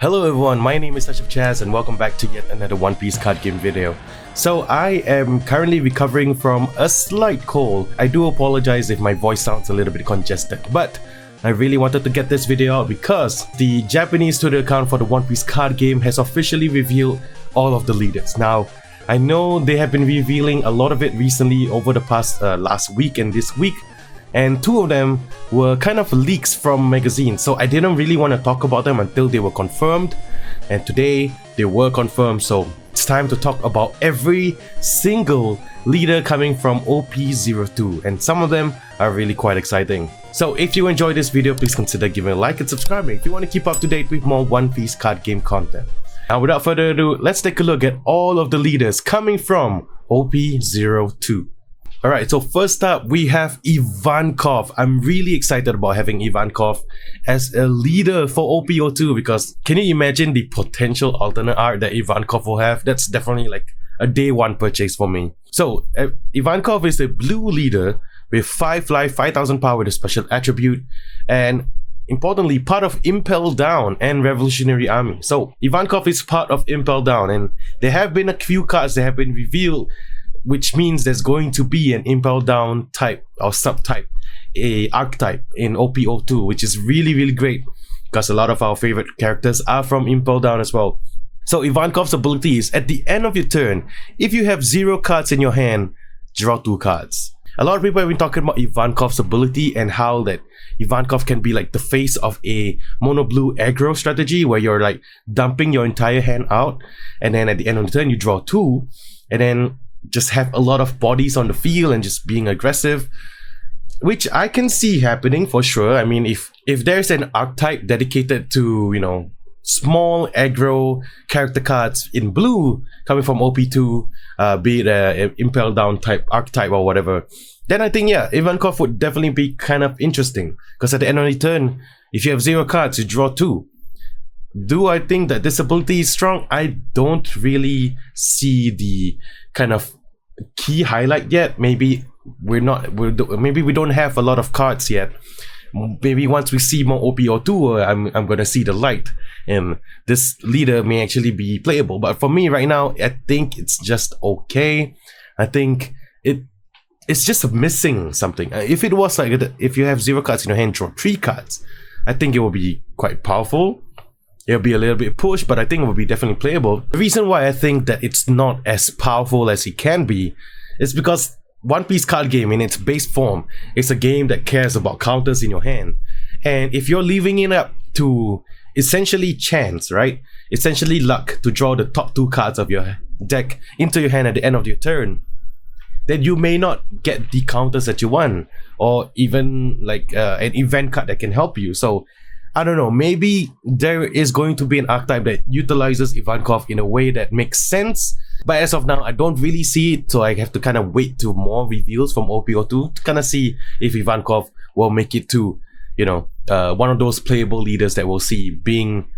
Hello everyone, my name is Asyrafchazz and welcome back to yet another One Piece card game video. So I am currently recovering from a slight cold. I do apologize if my voice sounds a little bit congested, but I really wanted to get this video out because the Japanese Twitter account for the One Piece card game has officially revealed all of the leaders. Now, I know they have been revealing a lot of it recently over the past last week and this week, and two of them were kind of leaks from magazines, so I didn't really want to talk about them until they were confirmed, and today they were confirmed, so it's time to talk about every single leader coming from OP-02, and some of them are really quite exciting. So if you enjoyed this video, please consider giving a like and subscribing if you want to keep up to date with more One Piece card game content. Now without further ado, let's take a look at all of the leaders coming from OP-02. Alright, so first up we have Ivankov. I'm really excited about having Ivankov as a leader for OP-02 because can you imagine the potential alternate art that Ivankov will have? That's definitely like a day one purchase for me. So Ivankov is a blue leader with 5 life, 5000 power with a special attribute, and importantly part of Impel Down and Revolutionary Army. So Ivankov is part of Impel Down, and there have been a few cards that have been revealed, which means there's going to be an Impel Down type or subtype, a archetype in OP-02, which is really great because a lot of our favorite characters are from Impel Down as well. So Ivankov's ability is at the end of your turn, if you have 0 cards in your hand, draw 2 cards. A lot of people have been talking about Ivankov's ability and how that Ivankov can be like the face of a mono blue aggro strategy where you're like dumping your entire hand out, and then at the end of the turn you draw 2, and then just have a lot of bodies on the field and just being aggressive, which I can see happening for sure. I mean, if there's an archetype dedicated to, you know, small aggro character cards in blue coming from OP2, be it a Impel Down type archetype or whatever, then I think yeah, Ivankov would definitely be kind of interesting because at the end of the turn, if you have 0 cards, you draw 2. Do I think that this ability is strong? I don't really see the kind of key highlight yet. Maybe maybe we don't have a lot of cards yet. Maybe once we see more OP-02, I'm gonna see the light, and this leader may actually be playable. But for me right now, I think it's just okay. I think it's just missing something. If it was like if you have 0 cards in your hand, draw 3 cards, I think it will be quite powerful. It'll be a little bit pushed, but I think it will be definitely playable. The reason why I think that it's not as powerful as it can be is because One Piece card game in its base form is a game that cares about counters in your hand. And if you're leaving it up to essentially chance, right? Essentially luck to draw the top 2 cards of your deck into your hand at the end of your turn, then you may not get the counters that you want, or even like an event card that can help you. So I don't know, maybe there is going to be an archetype that utilizes Ivankov in a way that makes sense, but as of now I don't really see it, so I have to kind of wait to more reveals from OP-02 to kind of see if Ivankov will make it to, you know, one of those playable leaders that we'll see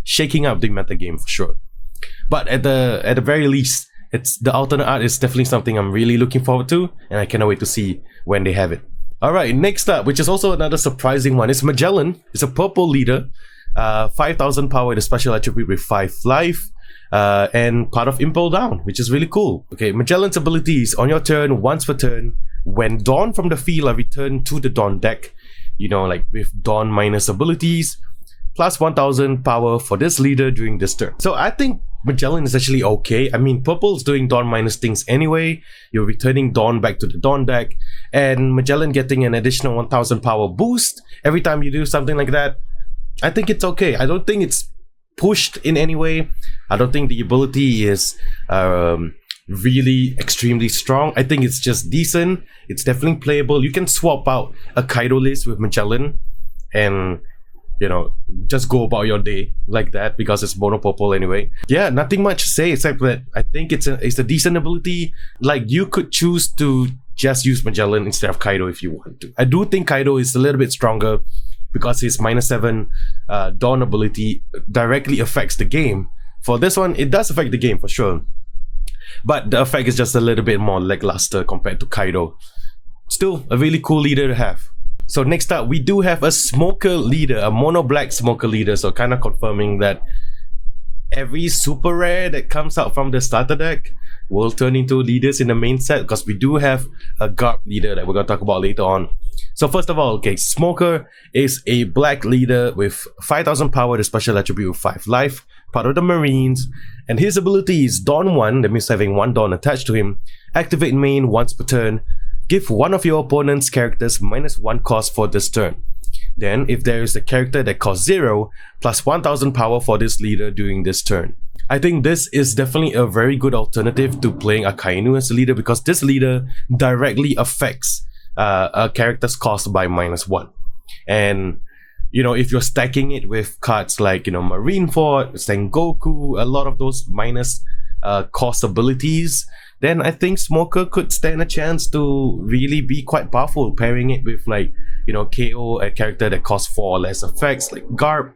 shaking up the metagame for sure. But at the very least, the alternate art is definitely something I'm really looking forward to, and I cannot wait to see when they have it. Alright, next up, which is also another surprising one, is Magellan. It's a purple leader, 5000 power with a special attribute with 5 life, and part of Impel Down, which is really cool. Okay, Magellan's abilities on your turn, once per turn, when Dawn from the field are returned to the Dawn deck, you know, like with Dawn minus abilities, plus 1000 power for this leader during this turn. So I think Magellan is actually okay. I mean, purple's doing Dawn minus things anyway. You're returning Dawn back to the Dawn deck, and Magellan getting an additional 1000 power boost every time you do something like that. I think it's okay. I don't think it's pushed in any way. I don't think the ability is really extremely strong. I think it's just decent. It's definitely playable. You can swap out a Kaido list with Magellan and, you know, just go about your day like that because it's mono purple anyway. Yeah, nothing much to say except that I think it's a decent ability. Like, you could choose to just use Magellan instead of Kaido if you want to. I do think Kaido is a little bit stronger because his -7 Dawn ability directly affects the game. For this one, it does affect the game for sure, but the effect is just a little bit more lackluster compared to Kaido. Still, a really cool leader to have. So next up, we do have a smoker leader, a mono black smoker leader. So kind of confirming that every super rare that comes out from the starter deck will turn into leaders in the main set, because we do have a Garp leader that we're going to talk about later on. So first of all, okay, Smoker is a black leader with 5000 power, the special attribute with 5 life, part of the Marines, and his ability is Dawn 1, that means having 1 Dawn attached to him, activate main once per turn, give one of your opponent's characters -1 cost for this turn. Then, if there is a character that costs 0, plus 1000 power for this leader during this turn. I think this is definitely a very good alternative to playing Akainu as a leader, because this leader directly affects a character's cost by -1. And, you know, if you're stacking it with cards like, you know, Marineford, Sengoku, a lot of those minus cost abilities, then I think Smoker could stand a chance to really be quite powerful, pairing it with, like, you know, KO, a character that costs 4 or less effects like Garp.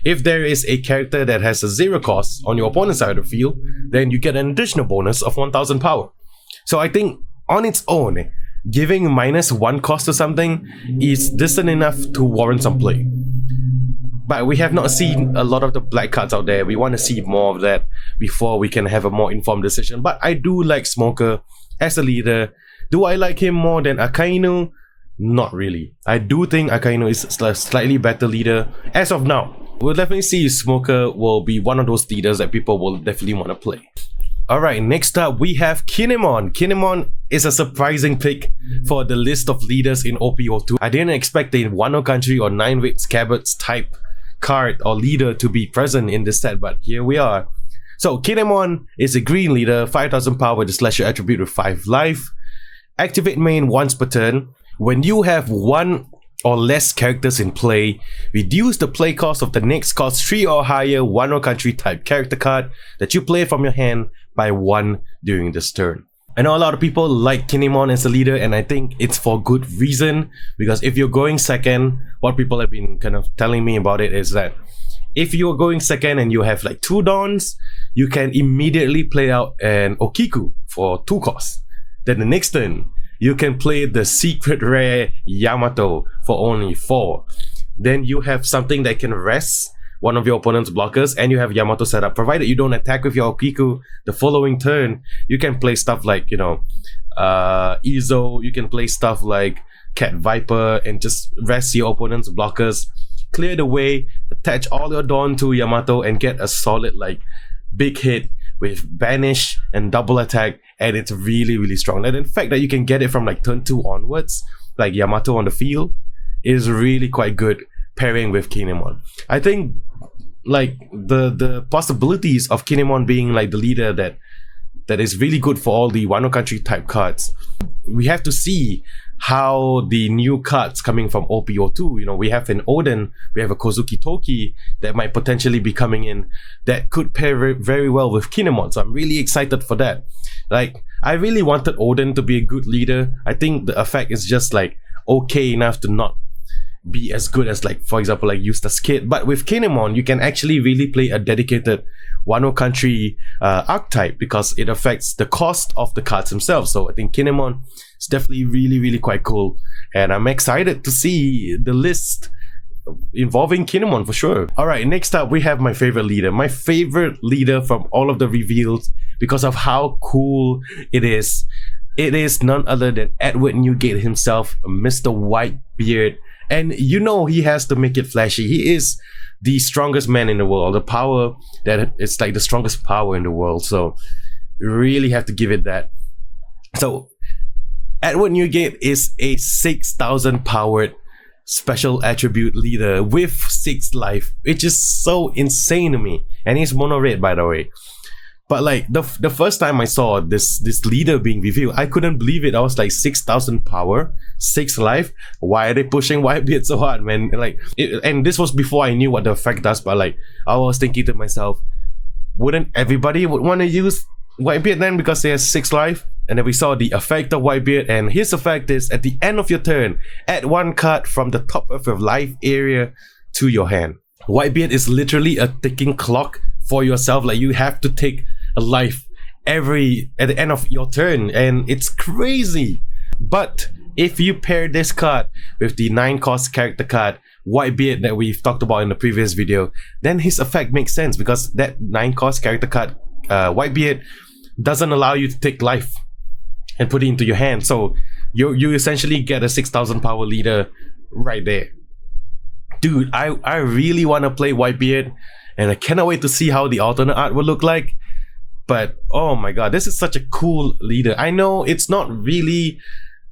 If there is a character that has a 0 cost on your opponent's side of the field, then you get an additional bonus of 1000 power. So I think on its own, giving -1 cost to something is decent enough to warrant some play. But we have not seen a lot of the black cards out there. We want to see more of that before we can have a more informed decision. But I do like Smoker as a leader. Do I like him more than Akainu? Not really. I do think Akainu is a slightly better leader as of now. We'll definitely see if Smoker will be one of those leaders that people will definitely want to play. Alright, next up we have Kinemon. Kinemon is a surprising pick for the list of leaders in OP-02. I didn't expect a Wano Country or 9-weight Scabbards type card or leader to be present in this set, but here we are. So Kinemon is a green leader, 5000 power with a slasher attribute with 5 life. Activate main once per turn. When you have 1 or less characters in play, reduce the play cost of the next cost 3 or higher Wano Country type character card that you play from your hand by 1 during this turn. I know a lot of people like Kinemon as a leader, and I think it's for good reason, because if you're going second, what people have been kind of telling me about it is that if you're going second and you have like 2 Dawns, you can immediately play out an Okiku for 2 costs. Then the next turn, you can play the secret rare Yamato for only 4. Then you have something that can rest one of your opponent's blockers, and you have Yamato set up. Provided you don't attack with your Okiku the following turn, you can play stuff like, you know, Izo, you can play stuff like Cat Viper and just rest your opponent's blockers, clear the way, attach all your Dawn to Yamato and get a solid like big hit with banish and double attack, and it's really, really strong. And in fact that you can get it from like turn 2 onwards, like Yamato on the field, is really quite good pairing with Kinemon. I think like the possibilities of Kinemon being like the leader that is really good for all the Wano Country type cards. We have to see how the new cards coming from OP-02, you know, we have an Oden, we have a Kozuki Toki that might potentially be coming in that could pair very well with Kinemon. So I'm really excited for that. Like, I really wanted Oden to be a good leader. I think the effect is just like okay enough to not be as good as, like, for example, like Eustace Kid. But with Kinemon, you can actually really play a dedicated Wano Country archetype, because it affects the cost of the cards themselves. So I think Kinemon is definitely really, really quite cool, and I'm excited to see the list involving Kinemon for sure. Alright, next up we have my favorite leader. My favorite leader from all of the reveals, because of how cool it is. It is none other than Edward Newgate himself, Mr. Whitebeard. And you know he has to make it flashy. He is the strongest man in the world. The power that it's like the strongest power in the world. So you really have to give it that. So Edward Newgate is a 6000 powered special attribute leader with 6 life, which is so insane to me. And he's mono red, by the way. But like the first time I saw this leader being revealed, I couldn't believe it. I was like 6000 power, 6 life. Why are they pushing Whitebeard so hard, man? Like, and this was before I knew what the effect does. But like, I was thinking to myself, wouldn't everybody would want to use Whitebeard then, because he has 6 life? And then we saw the effect of Whitebeard, and his effect is at the end of your turn, add 1 card from the top of your life area to your hand. Whitebeard is literally a ticking clock for yourself. Like, you have to take a life at the end of your turn, and it's crazy. But if you pair this card with the 9 cost character card Whitebeard that we've talked about in the previous video, then his effect makes sense because that 9-cost character card, Whitebeard, doesn't allow you to take life and put it into your hand. So you essentially get a 6,000 power leader right there. Dude, I really want to play Whitebeard, and I cannot wait to see how the alternate art will look like. But oh my god, this is such a cool leader. I know it's not really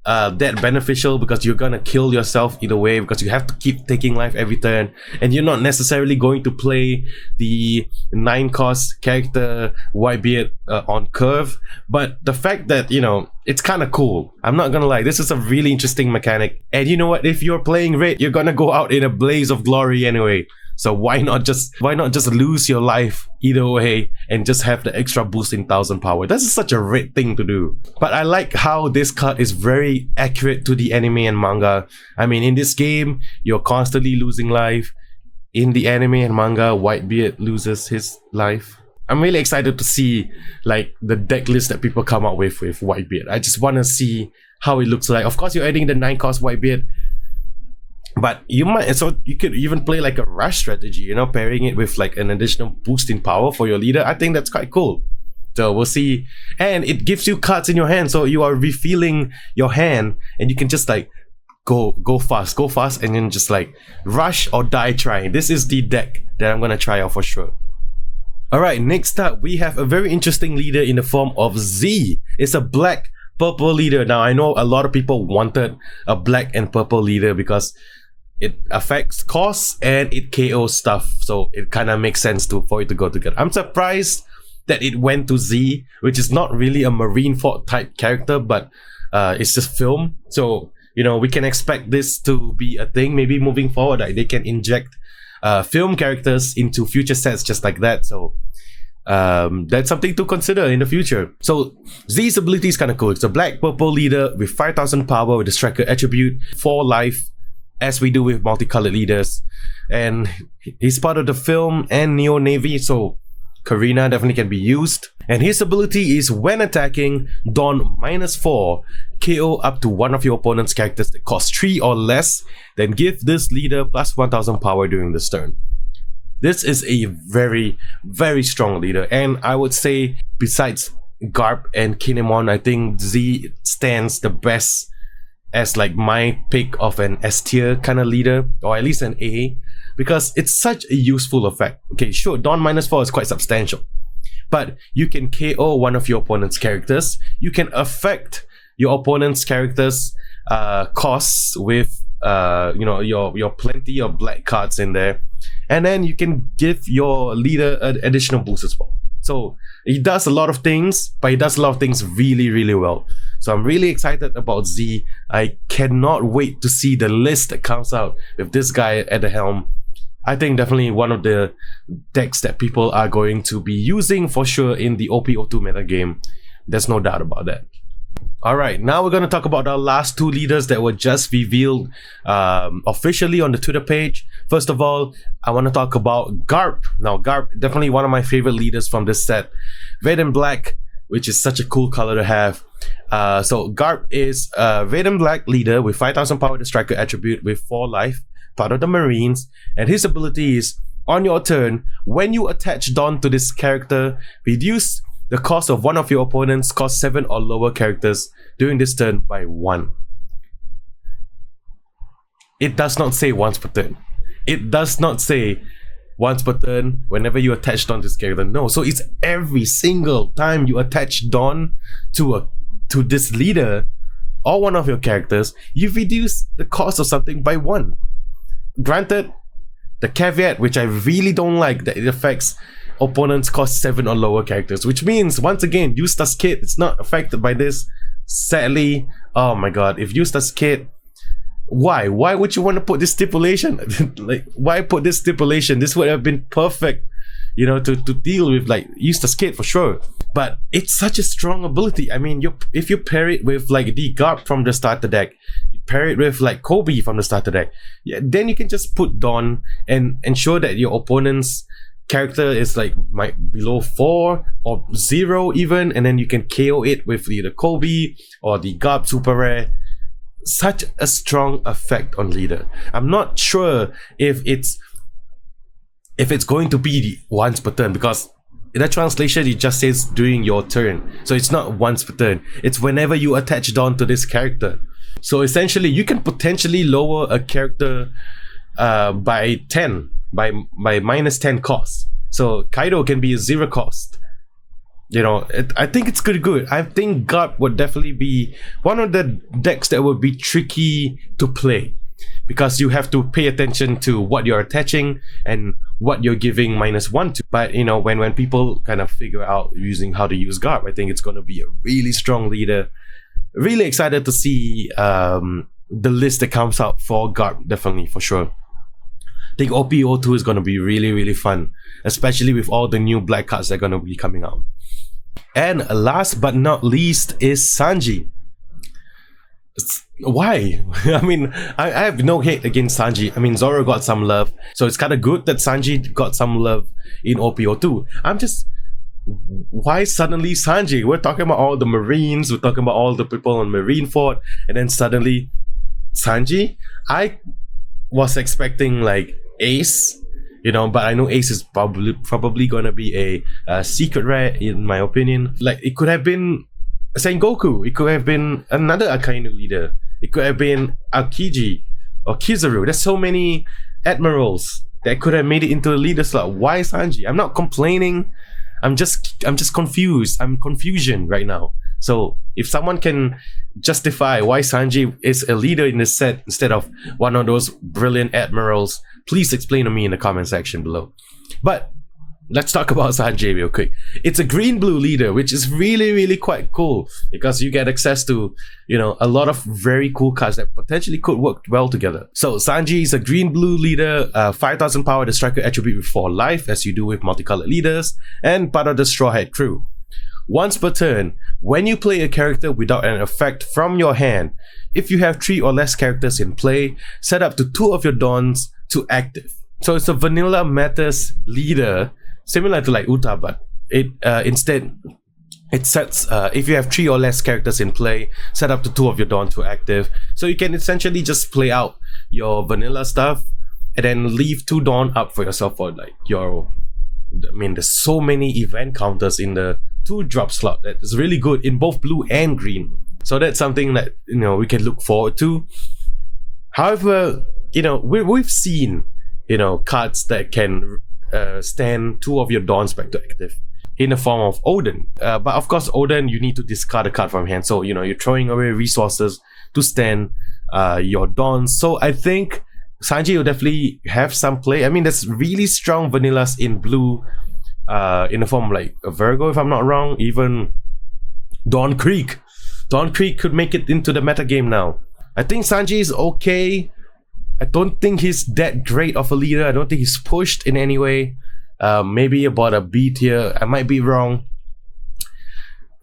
that beneficial because you're gonna kill yourself either way, because you have to keep taking life every turn, and you're not necessarily going to play the 9-cost character Whitebeard on curve. But the fact that, you know, it's kind of cool. I'm not gonna lie, this is a really interesting mechanic. And you know what, if you're playing red, you're gonna go out in a blaze of glory anyway. So why not just lose your life either way and just have the extra boost in 1000 power? That's such a red thing to do. But I like how this card is very accurate to the anime and manga. I mean, in this game, you're constantly losing life. In the anime and manga, Whitebeard loses his life. I'm really excited to see like the deck list that people come up with Whitebeard. I just want to see how it looks like. Of course, you're adding the 9-cost Whitebeard, but you could even play like a rush strategy, you know, pairing it with like an additional boost in power for your leader. I think that's quite cool. So we'll see. And it gives you cards in your hand, so you are refilling your hand, and you can just like go fast, and then just like rush or die trying. This is the deck that I'm gonna try out for sure. Alright, next up we have a very interesting leader in the form of Z. It's a black purple leader. Now I know a lot of people wanted a black and purple leader because it affects costs and it KOs stuff, so it kind of makes sense for it to go together. I'm surprised that it went to Z, which is not really a Marineford type character, but it's just film. So, you know, we can expect this to be a thing maybe moving forward. Like they can inject film characters into future sets just like that. So that's something to consider in the future. So Z's ability is kind of cool. It's a black purple leader with 5,000 power with a striker attribute, 4 life, as we do with multicolored leaders. And he's part of the film and Neo Navy, so Karina definitely can be used. And his ability is when attacking, don -4, KO up to one of your opponent's characters that cost 3 or less, then give this leader plus 1000 power during this turn. This is a very, very strong leader, and I would say besides Garp and Kinemon, I think Z stands the best as like my pick of an S tier kind of leader, or at least an A, because it's such a useful effect. Okay, sure, don -4 is quite substantial, but you can KO one of your opponent's characters. You can affect your opponent's characters' costs with you know, your plenty of black cards in there, and then you can give your leader an additional boost as well. So he does a lot of things, but he does a lot of things really, really well. So I'm really excited about Z. I cannot wait to see the list that comes out with this guy at the helm. I think definitely one of the decks that people are going to be using for sure in the OP-02 meta game. There's no doubt about that. Alright, now we're going to talk about our last 2 leaders that were just revealed officially on the Twitter page. First of all, I want to talk about Garp. Now, Garp, definitely one of my favorite leaders from this set. Red and black, which is such a cool color to have. So Garp is a red and black leader with 5,000 power, the striker attribute with 4 life, part of the Marines, and his ability is, on your turn, when you attach Dawn to this character, reduce the cost of one of your opponent's cost 7 or lower characters during this turn by 1. It does not say once per turn. It does not say once per turn whenever you attach Dawn to this character. No, so it's every single time you attach Dawn to this leader or one of your characters, you reduce the cost of something by 1. Granted, the caveat, which I really don't like, that it affects opponents cost 7 or lower characters, which means once again Eustace Kid is not affected by this, sadly. Oh my god, if Eustace Kid, why would you want to put this stipulation? Like, why put this stipulation? This would have been perfect, you know, to deal with like Eustace Kid for sure. But it's such a strong ability. I mean, if you pair it with like the Garp from the starter deck, you pair it with like Kobe from the starter deck, yeah, then you can just put Dawn and ensure that your opponent's character is like below 4 or 0 even, and then you can KO it with either Kobe or the Garp super rare. such a strong effect on leader. I'm not sure if it's going to be once per turn, because in the translation it just says during your turn, so it's not once per turn, it's whenever you attach Dawn to this character. So essentially you can potentially lower a character by 10, by minus 10 cost. So Kaido can be a 0 cost. You know, I think it's good. I think Garp would definitely be one of the decks that would be tricky to play, because you have to pay attention to what you're attaching and what you're giving -1 to. But you know, when people kind of figure out using how to use Garp, I think it's going to be a really strong leader. Really excited to see the list that comes out for Garp, definitely, for sure. I think OP-02 is going to be really fun, especially with all the new black cards that are going to be coming out. And last but not least is Sanji. Why? I mean, I have no hate against Sanji. I mean, Zoro got some love, so it's kind of good that Sanji got some love in OP-02. I'm just, why suddenly Sanji? We're talking about all the Marines, we're talking about all the people on Marineford, and then suddenly Sanji? I was expecting like Ace, you know, but I know Ace is probably gonna be a secret rare, in my opinion. Like, it could have been Sengoku, it could have been another Akainu leader, it could have been Aokiji or Kizaru. There's so many admirals that could have made it into a leader slot. Why Sanji? I'm not complaining, I'm just confused. I'm confusion right now. So if someone can justify why Sanji is a leader in this set instead of one of those brilliant admirals, please explain to me in the comment section below. But let's talk about Sanji real quick. It's a green-blue leader, which is really quite cool, because you get access to, you know, a lot of very cool cards that potentially could work well together. So Sanji is a green-blue leader, 5000 power, the striker attribute with 4 life, as you do with multicolored leaders, and part of the Straw Hat crew. Once per turn, when you play a character without an effect from your hand, if you have 3 or less characters in play, set up to 2 of your Dons to active. So it's a vanilla Metas leader, similar to like Uta, but it instead it sets if you have 3 or less characters in play, set up to 2 of your Dawn to active. So you can essentially just play out your vanilla stuff and then leave 2 Dawn up for yourself for like your, I mean, there's so many event counters in the 2 drop slot that is really good in both blue and green. So that's something that, you know, we can look forward to. However, you know, we've seen, you know, cards that can stand 2 of your Dawns back to active in the form of Odin. But of course, Odin, you need to discard a card from hand. So, you know, you're throwing away resources to stand your Dawns. So I think Sanji will definitely have some play. I mean, there's really strong vanillas in blue, in the form of like a Virgo, if I'm not wrong. Even Dawn Creek. Dawn Creek could make it into the meta game now. I think Sanji is okay. I don't think he's that great of a leader. I don't think he's pushed in any way. Maybe about a B tier. I might be wrong.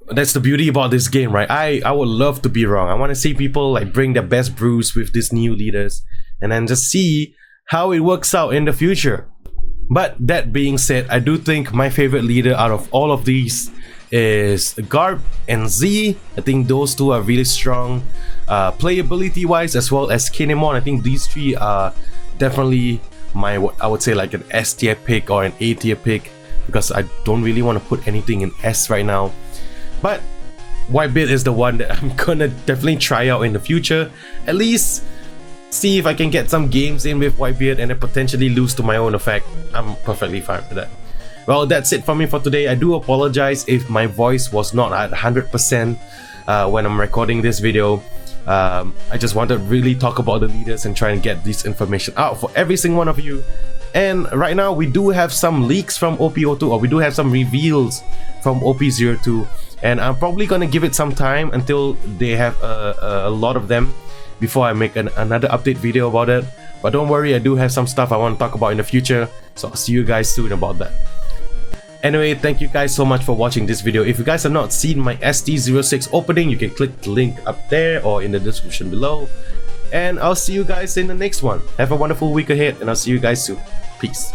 That's the beauty about this game, right? I would love to be wrong. I want to see people like bring their best brews with these new leaders and then just see how it works out in the future. But that being said, I do think my favorite leader out of all of these is Garp and Z. I think those 2 are really strong, playability wise, as well as Kinemon. I think these 3 are definitely my, I would say, like an S tier pick or an A tier pick, because I don't really want to put anything in S right now. But Whitebeard is the one that I'm gonna definitely try out in the future. At least see if I can get some games in with Whitebeard and then potentially lose to my own effect. I'm perfectly fine with that. Well, that's it from me for today. I do apologize if my voice was not at 100% when I'm recording this video. I just want to really talk about the leaders and try and get this information out for every single one of you. And right now we do have some leaks from OP-02, or we do have some reveals from OP-02, and I'm probably gonna give it some time until they have a lot of them before I make another update video about it. But don't worry, I do have some stuff I want to talk about in the future, so I'll see you guys soon about that. Anyway, thank you guys so much for watching this video. If you guys have not seen my ST06 opening, you can click the link up there or in the description below. And I'll see you guys in the next one. Have a wonderful week ahead, and I'll see you guys soon. Peace.